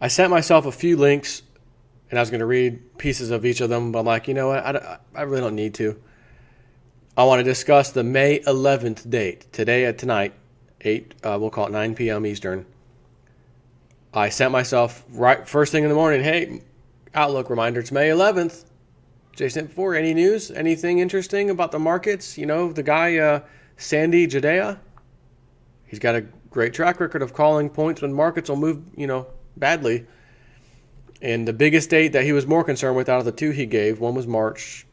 I sent myself a few links, and I was going to read pieces of each of them, but I'm like, you know what? I really don't need to. I want to discuss the May 11th date. Tonight, we'll call it 9 p.m. Eastern. I sent myself right first thing in the morning, hey, Outlook reminder, it's May 11th. Jason, before, any news? Anything interesting about the markets? You know, the guy, Sandy Jadeja, he's got a great track record of calling points when markets will move, badly. And the biggest date that he was more concerned with out of the two he gave, one was March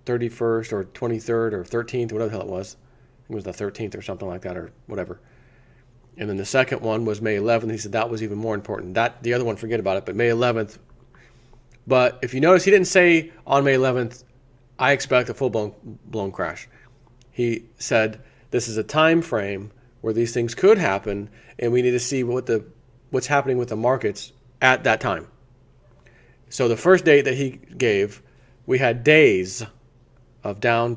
31st or 23rd or 13th, whatever the hell it was. I think it was the 13th or something like that or whatever. And then the second one was May 11th. He said that was even more important. The other one, forget about it, but May 11th. But if you notice, he didn't say on May 11th, I expect a full-blown crash. He said this is a time frame where these things could happen, and we need to see what's happening with the markets at that time. So the first date that he gave, we had days of down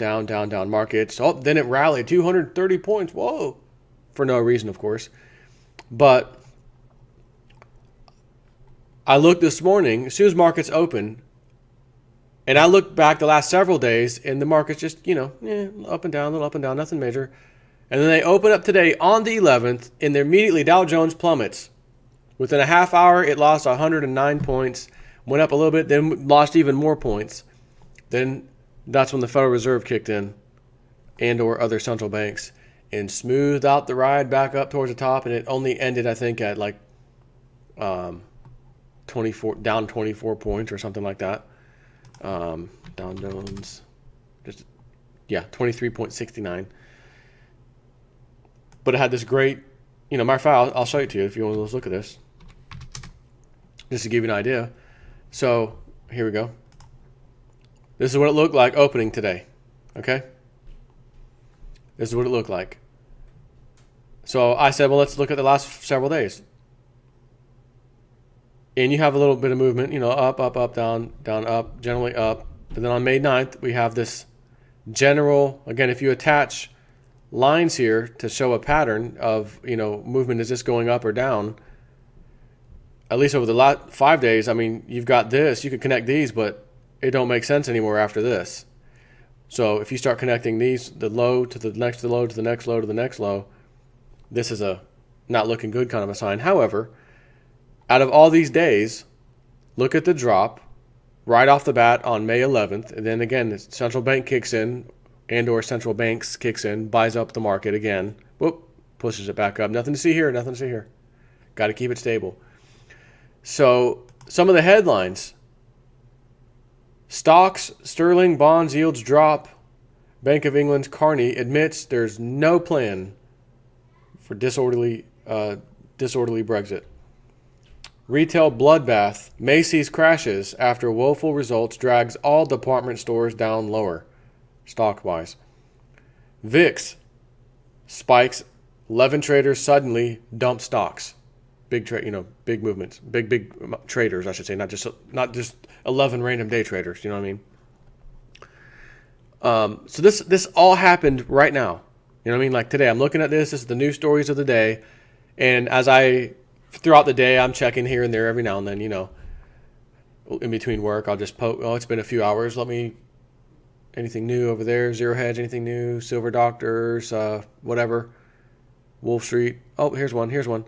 markets. Oh, then it rallied 230 points. Whoa. For no reason, of course. But I looked this morning, as soon as markets open, and I looked back the last several days, and the markets just, up and down, a little up and down, nothing major. And then they open up today on the 11th, and immediately Dow Jones plummets. Within a half hour, it lost 109 points, went up a little bit, then lost even more points. Then that's when the Federal Reserve kicked in, and or other central banks, and smoothed out the ride back up towards the top, and it only ended, I think, at like 24 points or something like that. Dow Jones, 23.69. But it had this great, matter of fact, I'll show it to you if you want to look at this, just to give you an idea. So here we go. This is what it looked like opening today. Okay? This is what it looked like. So I said, well, let's look at the last several days. And you have a little bit of movement, up, down, up, generally up. But then on May 9th, we have this general, again, if you attach lines here to show a pattern of, movement, is this going up or down? At least over the last 5 days, you've got this. You could connect these, but it don't make sense anymore after this. So if you start connecting these, the low to the next low to the next low to the next low, this is a not looking good kind of a sign. However, out of all these days, look at the drop right off the bat on May 11th. And then again, the central bank kicks in and or central banks kicks in, buys up the market again. Whoop, pushes it back up. Nothing to see here, nothing to see here. Got to keep it stable. So some of the headlines: stocks, sterling, bonds, yields drop. Bank of England's Carney admits there's no plan for disorderly Brexit. Retail bloodbath. Macy's crashes after woeful results drags all department stores down lower, stock-wise. VIX spikes. 11 traders suddenly dump stocks. Big big movements. Big traders, I should say, not just 11 random day traders. You know what I mean? So this all happened right now. You know what I mean? Like today, I'm looking at this. This is the news stories of the day, and throughout the day, I'm checking here and there every now and then. In between work, I'll just poke. Oh, it's been a few hours. Anything new over there? Zero Hedge, anything new? Silver Doctors, whatever. Wolf Street. Oh, here's one.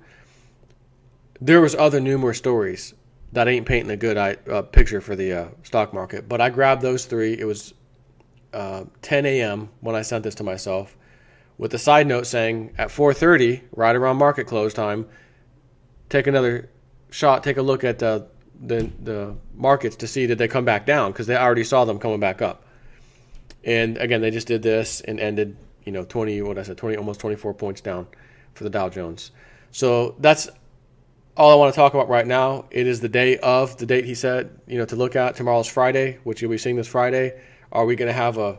There was other numerous stories that ain't painting a good picture for the stock market. But I grabbed those three. It was 10 a.m. when I sent this to myself, with a side note saying at 4:30, right around market close time, take another shot, take a look at the markets to see did they come back down, because they already saw them coming back up. And again, they just did this and ended, 20, almost 24 points down for the Dow Jones. So that's all I want to talk about right now. It is the date he said, to look at. Tomorrow's Friday, which you'll be seeing this Friday. Are we going to have a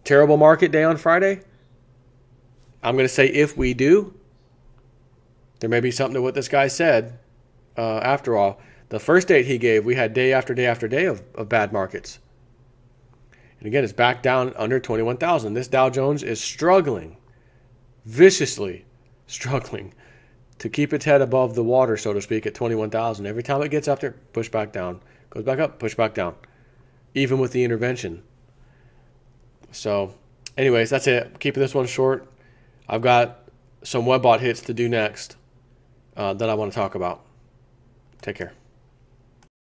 terrible market day on Friday? I'm going to say if we do, there may be something to what this guy said. After all, the first date he gave, we had day after day after day of bad markets. And again, it's back down under 21,000. This Dow Jones is struggling, viciously struggling to keep its head above the water, so to speak, at 21,000. Every time it gets up there, push back down. Goes back up, push back down. Even with the intervention. So, anyways, that's it. Keeping this one short. I've got some WebBot hits to do next that I want to talk about. Take care.